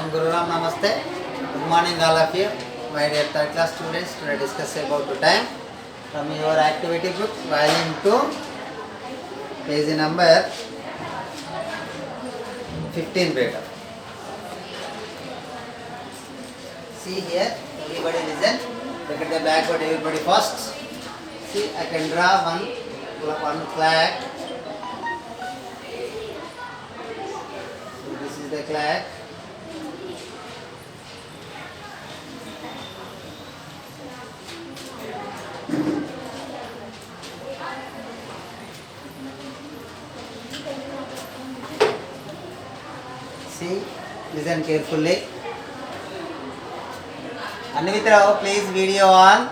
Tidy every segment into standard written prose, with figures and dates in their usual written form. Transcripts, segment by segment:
am Guru Ram. Namaste. Good morning, all of you. My dear third class students, today discuss about the time from your activity book, volume 2, page number 15 beta. See here, everybody listen. Look at the blackboard, everybody first. See, I can draw one flag. So this is the flag. See, listen carefully. Anvitra, please video on.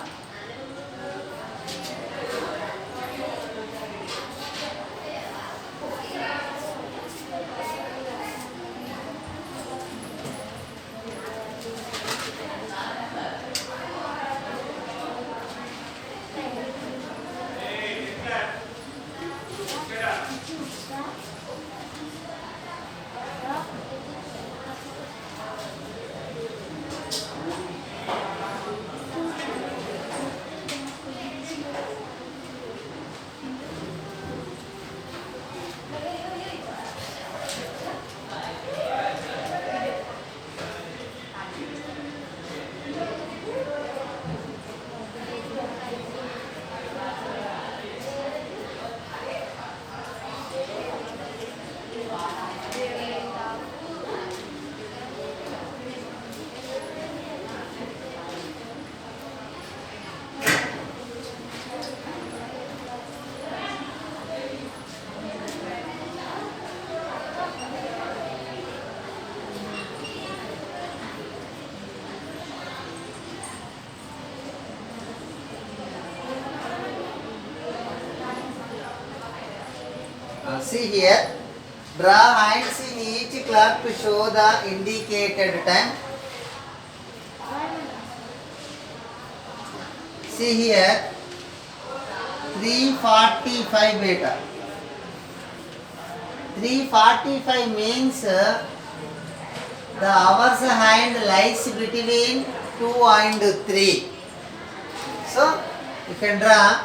See here, draw hands in each clock to show the indicated time. See here, 3:45 beta. 3:45 means the hours hand lies between 2 and 3. So, you can draw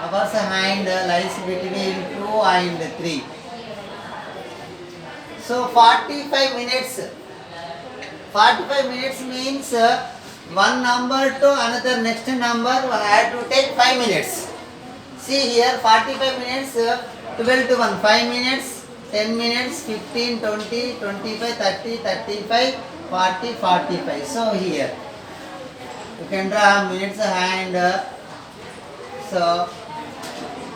hours hand lies between 2 and 3. So 45 minutes. 45 minutes means one number to another next number I have to take 5 minutes. See here, 45 minutes, 12 to 1, 5 minutes, 10 minutes, 15, 20, 25, 30, 35, 40, 45. So here, you can draw minutes hand. So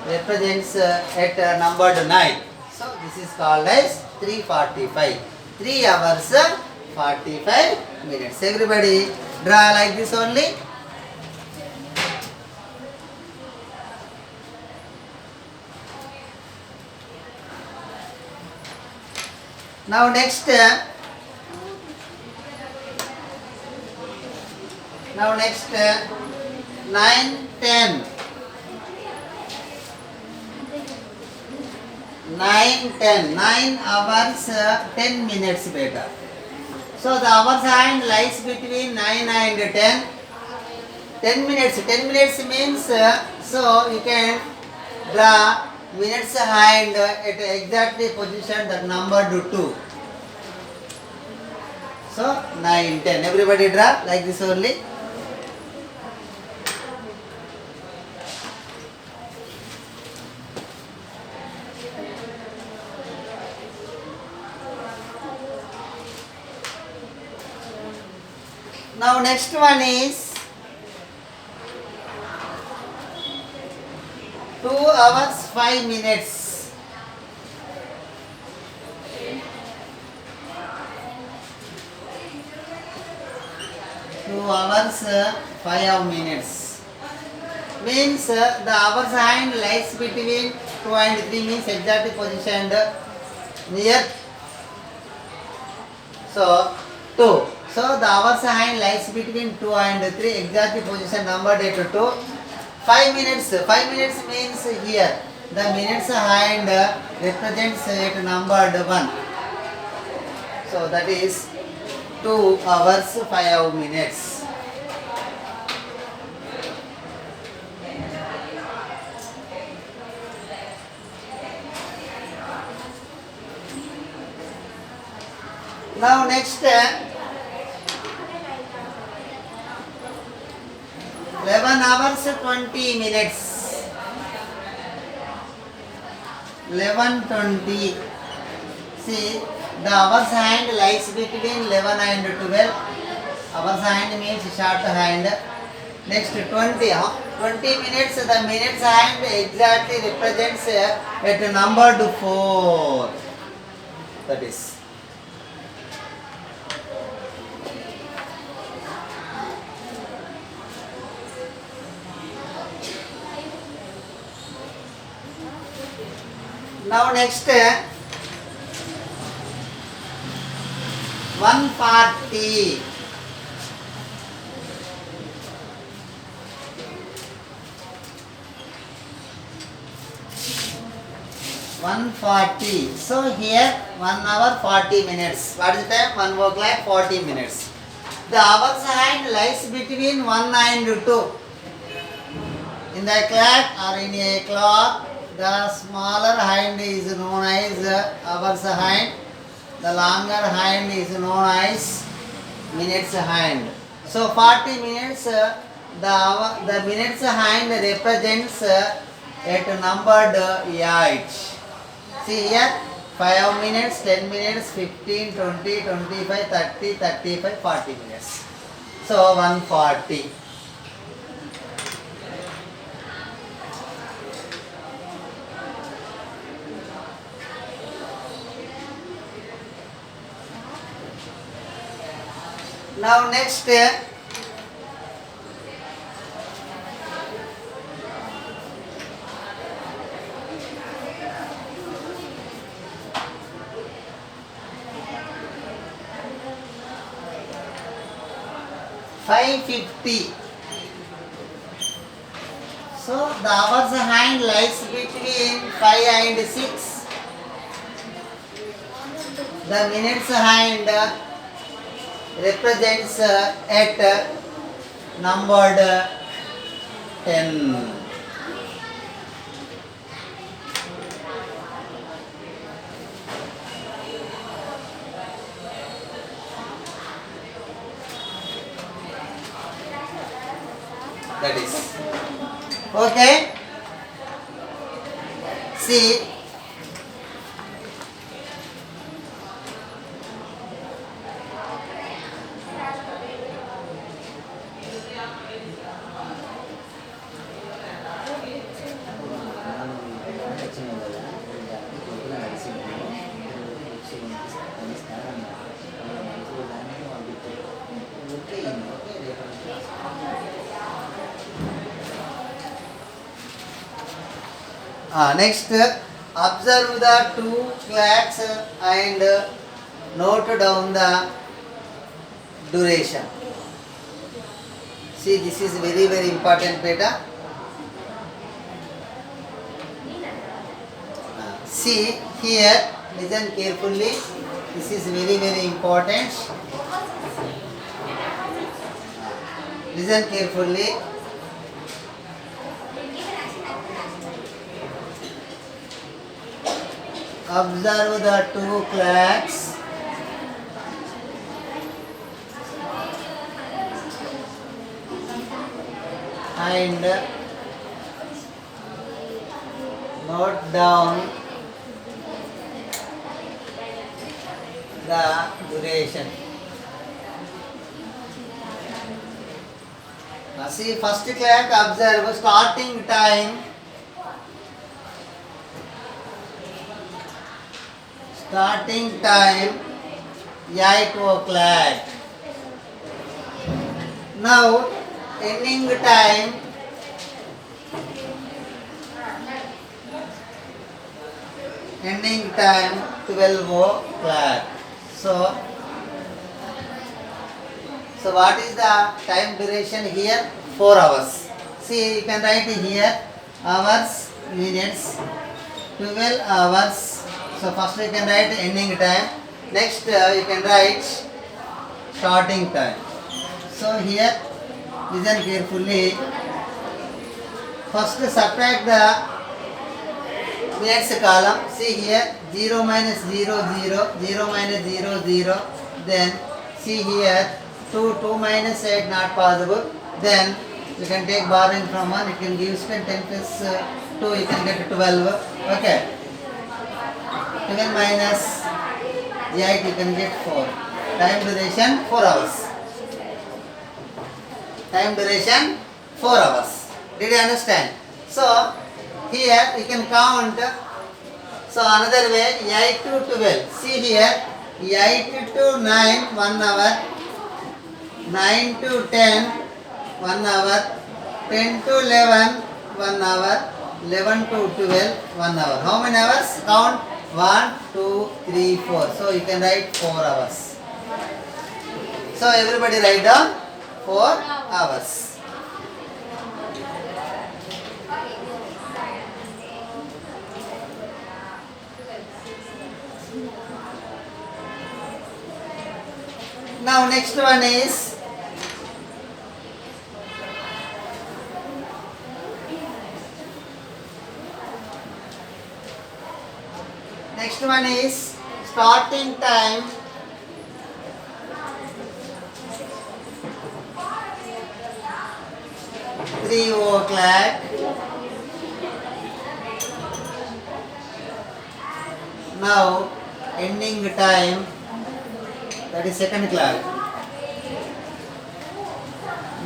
represents at numbered 9. So this is called as 3:45. 3 hours 45 minutes. Everybody draw like this only. Now next 9, 10. 9 hours 10 minutes beta. So the hours hand lies between 9 and 10. 10 minutes. 10 minutes means so you can draw minutes hand at exactly position that numbered 2. So 9, 10. Everybody draw like this only. Now next one is 2 hours 5 minutes. 2 hours 5 minutes. Means the hours hand lies between 2 and 3 means exactly positioned near. So 2. So the hours hand lies between 2 and 3, exactly position numbered at 2. 5 minutes. 5 minutes means here the minutes hand represents at numbered 1. So that is 2 hours 5 minutes. Now next 11 hours 20 minutes. 11:20. See, the hours hand lies between 11 and 12. Hours hand means short hand. Next 20. 20 minutes, the minutes hand exactly represents at numbered 4. That is. Now next 140. 140. So here 1 hour 40 minutes. What is the time? 1 o'clock 40 minutes. The hours hand lies between 1 and 2. In the clock or in a clock, the smaller hand is known as hours hand. The longer hand is known as minutes hand. So 40 minutes, the minutes hand represents at numbered 8. See here, 5 minutes, 10 minutes, 15, 20, 25, 30, 35, 40 minutes. So 140. Now next 5:50. So the hours hand lies between 5 and 6. The minutes hand represents at numbered 10. That is okay. See, next observe the two clocks and note down the duration. See, this is very very important beta. See here, listen carefully. This is very very important. Listen carefully. Observe the two clocks and note down the duration. Now see, first clock observe starting time. Starting time 8 o'clock. Now ending time ending time 12 o'clock. So what is the time duration here? 4 hours. See, you can write here hours, minutes, 12 hours. So first you can write ending time. Next you can write starting time. So here, listen carefully. First subtract the minutes column. See here, 0 minus 0, 0, 0 minus 0, 0. Then see here, 2, 2 minus 8 not possible. Then you can take borrowing from 1, it can give 10, 10 plus 2, you can get 12. Okay. 12 minus 8, you can get 4. Time duration 4 hours. Time duration 4 hours. Did you understand? So here you can count. So another way, 8 to 12. See here, 8 to 9, 1 hour. 9 to 10, 1 hour. 10 to 11, 1 hour. 11 to 12, 1 hour. How many hours? Count 1, 2, 3, 4. So you can write 4 hours. So everybody write down 4 hours. Now next one is starting time. Three o'clock. Now ending time, that is second clock,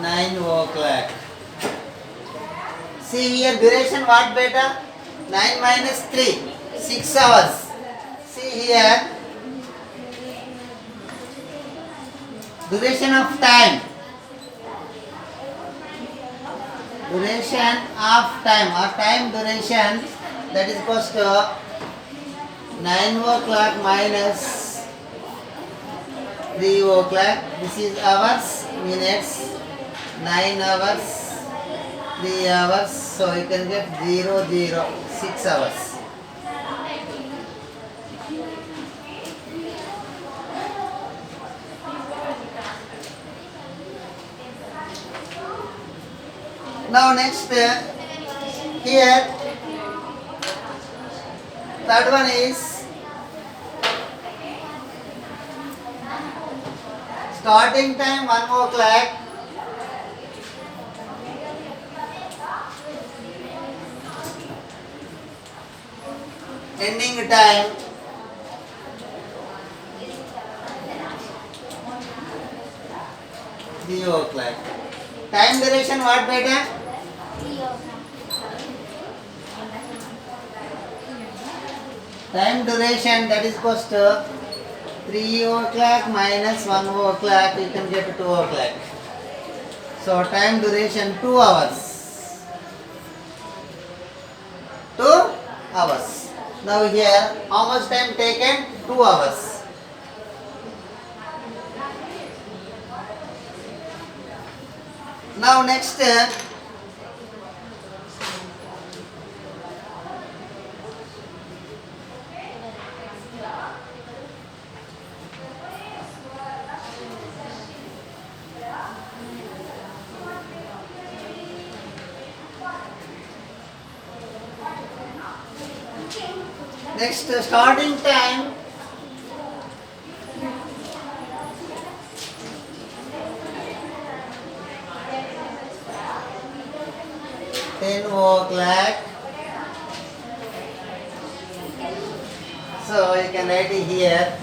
9 o'clock. See here, duration what beta? 9 minus 3, 6 hours. See here, duration of time. Duration of time or time duration, that is equals to 9 o'clock minus 3 o'clock. This is hours, minutes, 9 hours, 3 hours. So you can get 0, 0, 6 hours. Now next here, third one is starting time 1 o'clock, ending time 3 o'clock. Time duration what beta? Time duration, that is equals to 3 o'clock minus 1 o'clock, you can get 2 o'clock. So time duration 2 hours. 2 hours. Now here, how much time taken? 2 hours. Now next, starting time 10 o'clock. So you can write it here,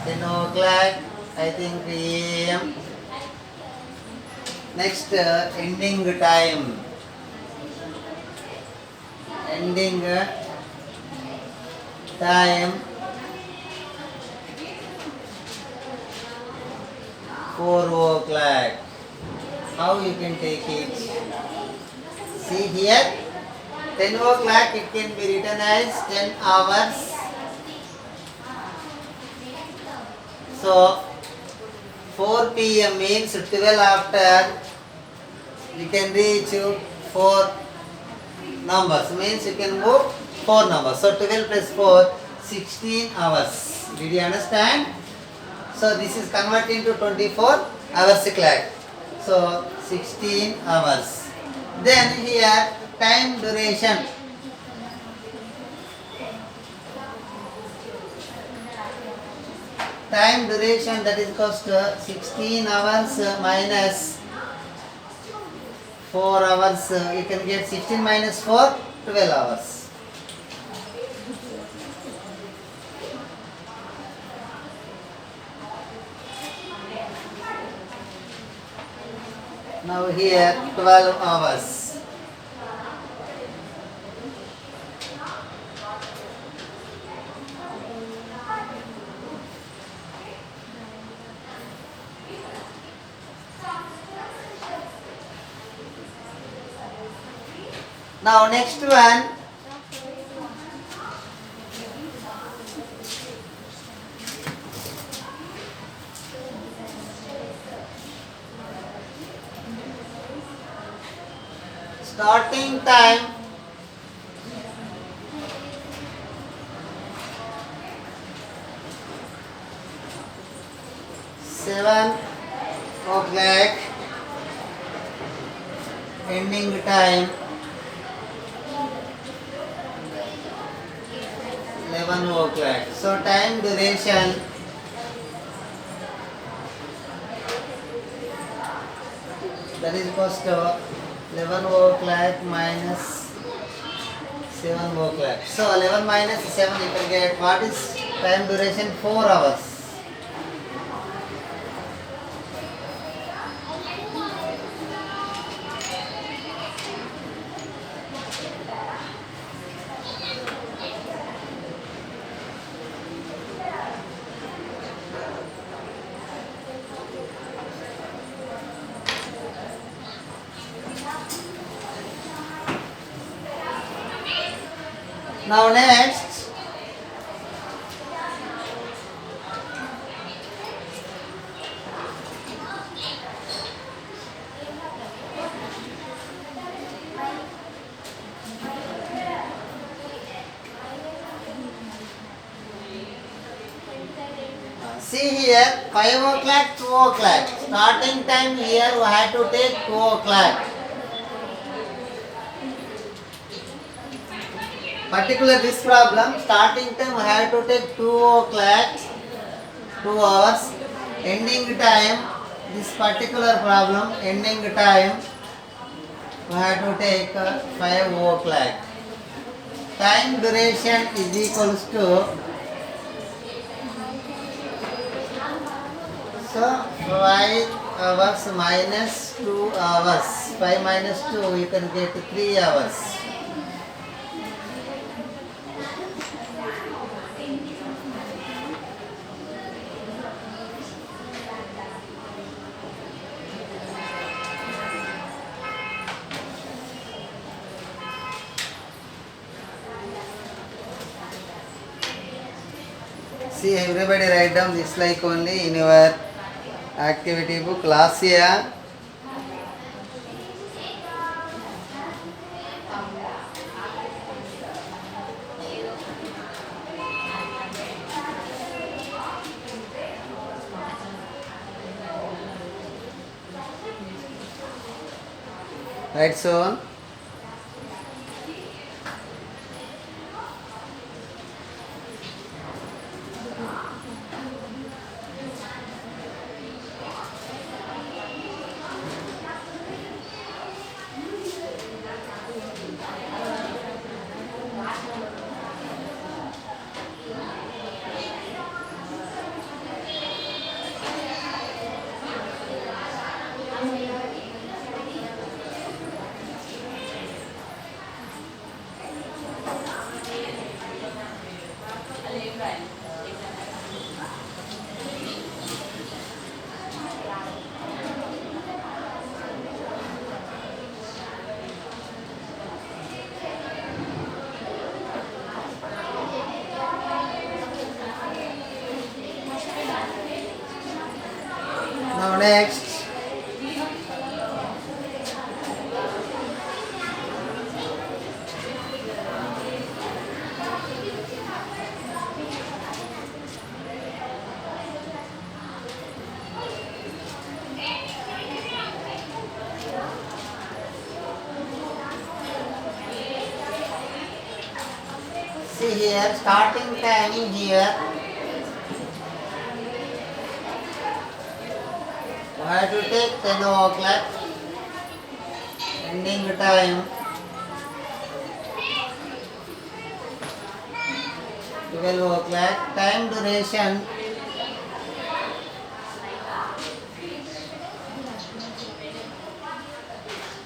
10 o'clock, I think AM. Next, ending time. Ending time 4 o'clock. How you can take it? See here, 10 o'clock it can be written as 10 hours. So 4 p.m. means 12 after, you can reach 4 numbers, means you can move 4 numbers. So 12 plus 4, 16 hours. Did you understand? So this is converted into 24 hours clock. So 16 hours. Then here time duration. Time duration, that is equals to 16 hours minus 4 hours. You can get 16 minus 4, 12 hours. Now here 12 hours. Now next one, starting time seven o'clock, ending time 11 o'clock. So time duration that is equals to 11 o'clock minus 7 o'clock. So 11 minus 7, you can get what is time duration? 4 hours. Now next, see here 5 o'clock, 2 o'clock. Starting time here we have to take 2 o'clock. Particular this problem, starting time we have to take 2 o'clock, 2 hours. Ending time, this particular problem, ending time we have to take 5 o'clock. Time duration is equals to, so 5 hours minus 2 hours. 5 minus 2, you can get 3 hours. See, everybody write down this like only in your activity book. Last year, right, so now next, See here, starting time here. I have to take 10 o'clock. Ending time 12 o'clock. Time duration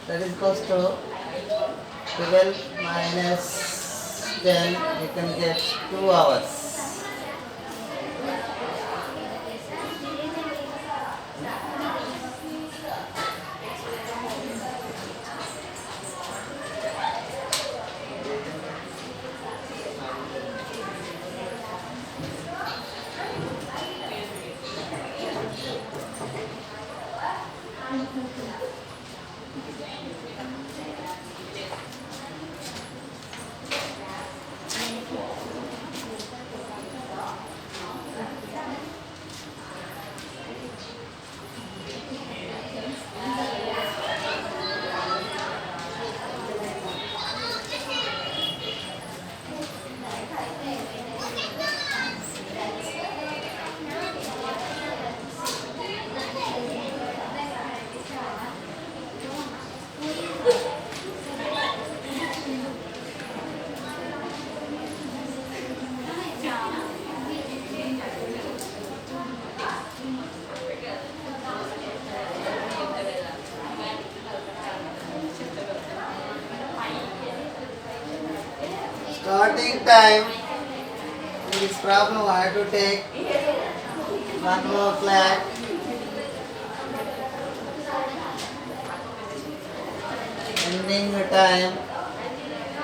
that is equals to 12 minus 10, you can get 2 hours. Starting time in this problem I have to take 1 o'clock. Ending time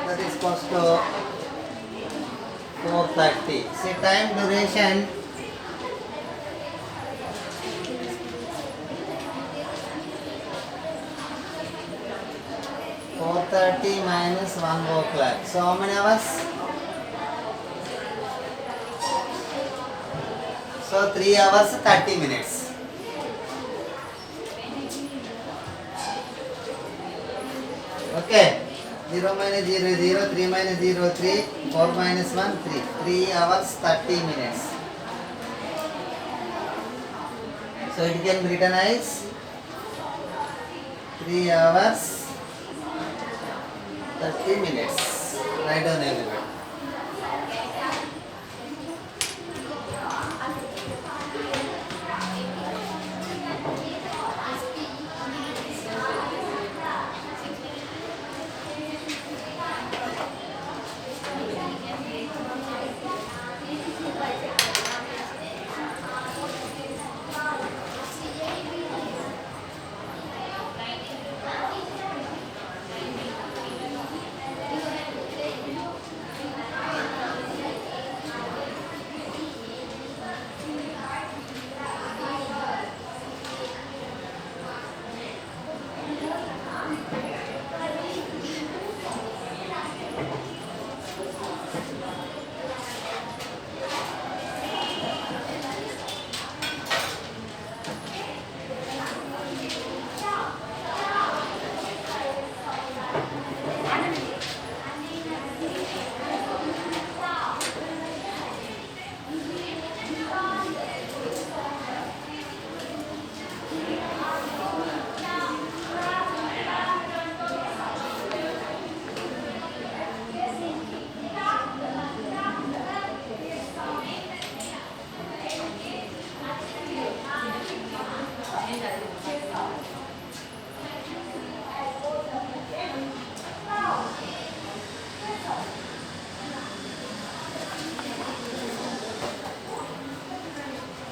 that is equals to 4:30. See time duration (4:30 minus 1 o'clock). So how many hours? So 3 hours 30 minutes. Okay. 0 minus 0 0, 3 minus 0 3, 4 minus 1 3. 3 hours 30 minutes. So it can be written as 3 hours 30 minutes. Write down everyone.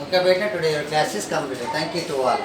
Okay, beta, today your class is completed. Thank you to all.